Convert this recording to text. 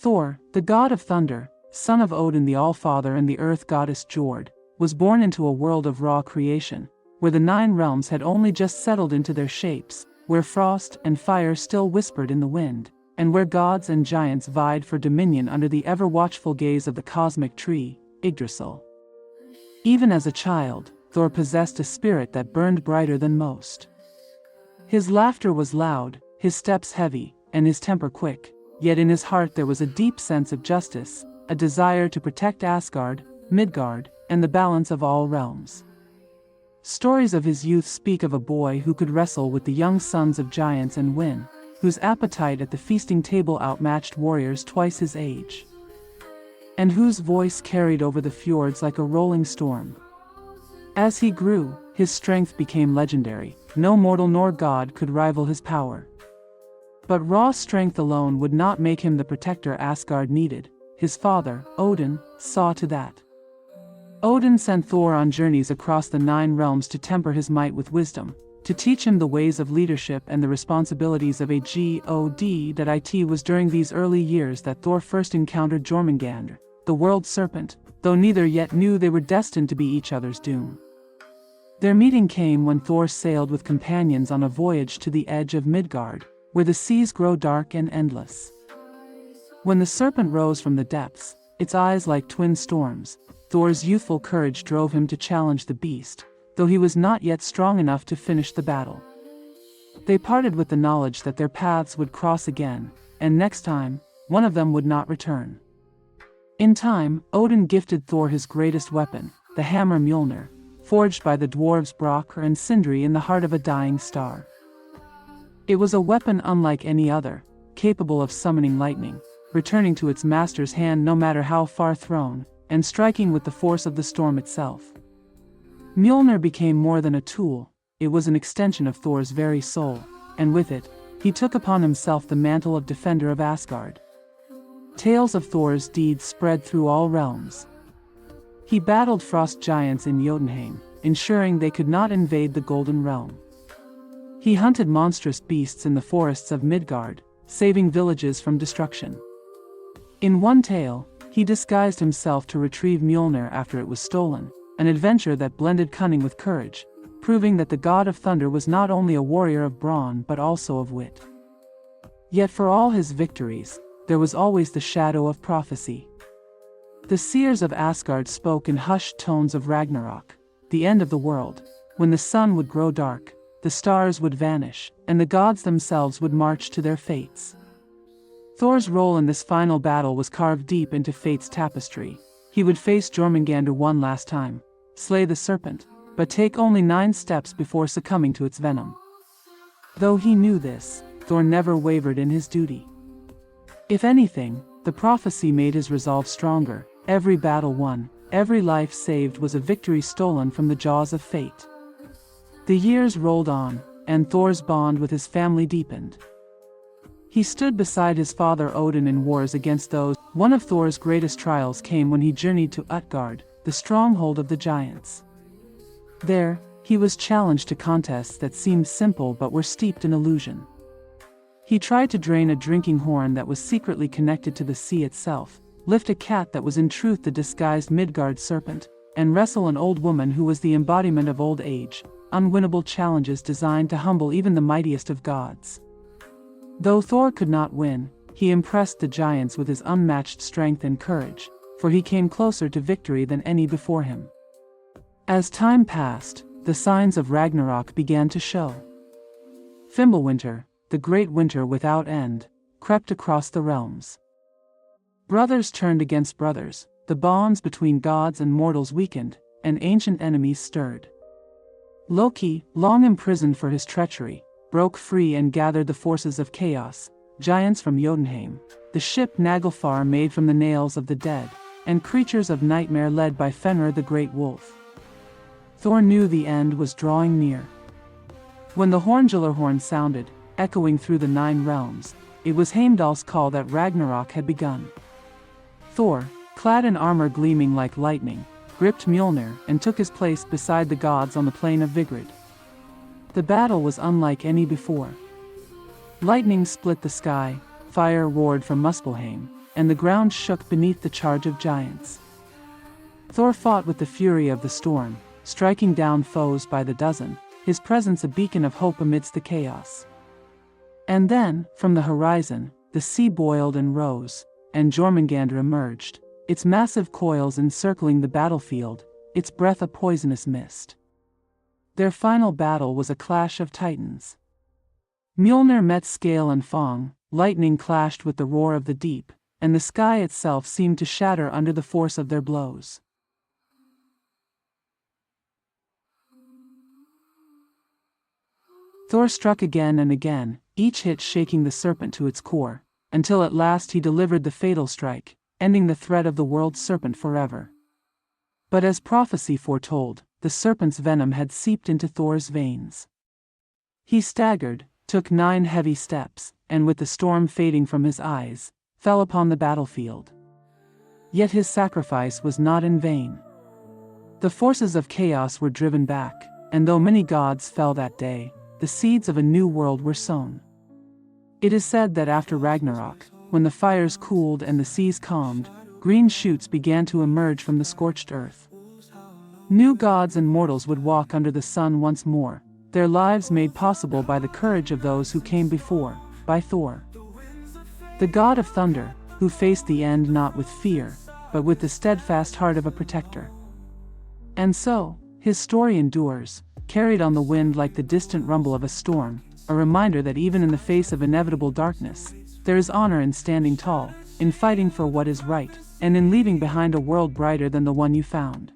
Thor, the god of thunder, son of Odin the Allfather and the earth goddess Jord, was born into a world of raw creation, where the 9 realms had only just settled into their shapes, where frost and fire still whispered in the wind, and where gods and giants vied for dominion under the ever-watchful gaze of the cosmic tree, Yggdrasil. Even as a child, Thor possessed a spirit that burned brighter than most. His laughter was loud, his steps heavy, and his temper quick, yet in his heart there was a deep sense of justice, a desire to protect Asgard, Midgard, and the balance of all realms. Stories of his youth speak of a boy who could wrestle with the young sons of giants and win, whose appetite at the feasting table outmatched warriors twice his age, and whose voice carried over the fjords like a rolling storm. As he grew, his strength became legendary. No mortal nor god could rival his power. But raw strength alone would not make him the protector Asgard needed. His father, Odin, saw to that. Odin sent Thor on journeys across the 9 realms to temper his might with wisdom, to teach him the ways of leadership and the responsibilities of a god. It was during these early years that Thor first encountered Jörmungandr, the World Serpent, though neither yet knew they were destined to be each other's doom. Their meeting came when Thor sailed with companions on a voyage to the edge of Midgard, where the seas grow dark and endless. When the serpent rose from the depths, its eyes like twin storms, Thor's youthful courage drove him to challenge the beast, though he was not yet strong enough to finish the battle. They parted with the knowledge that their paths would cross again, and next time, one of them would not return. In time, Odin gifted Thor his greatest weapon, the hammer Mjolnir, forged by the dwarves Bråkr and Sindri in the heart of a dying star. It was a weapon unlike any other, capable of summoning lightning, returning to its master's hand no matter how far thrown, and striking with the force of the storm itself. Mjolnir became more than a tool, it was an extension of Thor's very soul, and with it, he took upon himself the mantle of defender of Asgard. Tales of Thor's deeds spread through all realms. He battled frost giants in Jotunheim, ensuring they could not invade the Golden Realm. He hunted monstrous beasts in the forests of Midgard, saving villages from destruction. In one tale, he disguised himself to retrieve Mjolnir after it was stolen, an adventure that blended cunning with courage, proving that the god of thunder was not only a warrior of brawn but also of wit. Yet for all his victories, there was always the shadow of prophecy. The seers of Asgard spoke in hushed tones of Ragnarok, the end of the world, when the sun would grow dark, the stars would vanish, and the gods themselves would march to their fates. Thor's role in this final battle was carved deep into fate's tapestry. He would face Jörmungandr one last time, slay the serpent, but take only 9 steps before succumbing to its venom. Though he knew this, Thor never wavered in his duty. If anything, the prophecy made his resolve stronger. Every battle won, every life saved was a victory stolen from the jaws of fate. The years rolled on, and Thor's bond with his family deepened. He stood beside his father Odin in wars against those. One of Thor's greatest trials came when he journeyed to Utgard, the stronghold of the giants. There, he was challenged to contests that seemed simple but were steeped in illusion. He tried to drain a drinking horn that was secretly connected to the sea itself, lift a cat that was in truth the disguised Midgard serpent, and wrestle an old woman who was the embodiment of old age, unwinnable challenges designed to humble even the mightiest of gods. Though Thor could not win, he impressed the giants with his unmatched strength and courage, for he came closer to victory than any before him. As time passed, the signs of Ragnarok began to show. Fimbulwinter, the great winter without end, crept across the realms. Brothers turned against brothers, the bonds between gods and mortals weakened, and ancient enemies stirred. Loki, long imprisoned for his treachery, broke free and gathered the forces of chaos, giants from Jotunheim, the ship Naglfar made from the nails of the dead, and creatures of nightmare led by Fenrir the great wolf. Thor knew the end was drawing near. When the horn sounded, echoing through the 9 realms, it was Heimdall's call that Ragnarok had begun. Thor, clad in armor gleaming like lightning, gripped Mjolnir and took his place beside the gods on the plain of Vigrid. The battle was unlike any before. Lightning split the sky, fire roared from Muspelheim, and the ground shook beneath the charge of giants. Thor fought with the fury of the storm, striking down foes by the dozen, his presence a beacon of hope amidst the chaos. And then, from the horizon, the sea boiled and rose, and Jörmungandr emerged, its massive coils encircling the battlefield, its breath a poisonous mist. Their final battle was a clash of titans. Mjolnir met Scale and Fong, lightning clashed with the roar of the deep, and the sky itself seemed to shatter under the force of their blows. Thor struck again and again, each hit shaking the serpent to its core, until at last he delivered the fatal strike, ending the threat of the World Serpent forever. But as prophecy foretold, the serpent's venom had seeped into Thor's veins. He staggered, took 9 heavy steps, and with the storm fading from his eyes, fell upon the battlefield. Yet his sacrifice was not in vain. The forces of chaos were driven back, and though many gods fell that day, the seeds of a new world were sown. It is said that after Ragnarok, when the fires cooled and the seas calmed, green shoots began to emerge from the scorched earth. New gods and mortals would walk under the sun once more, their lives made possible by the courage of those who came before, by Thor. The god of thunder, who faced the end not with fear, but with the steadfast heart of a protector. And so, his story endures, carried on the wind like the distant rumble of a storm, a reminder that even in the face of inevitable darkness, there is honor in standing tall, in fighting for what is right, and in leaving behind a world brighter than the one you found.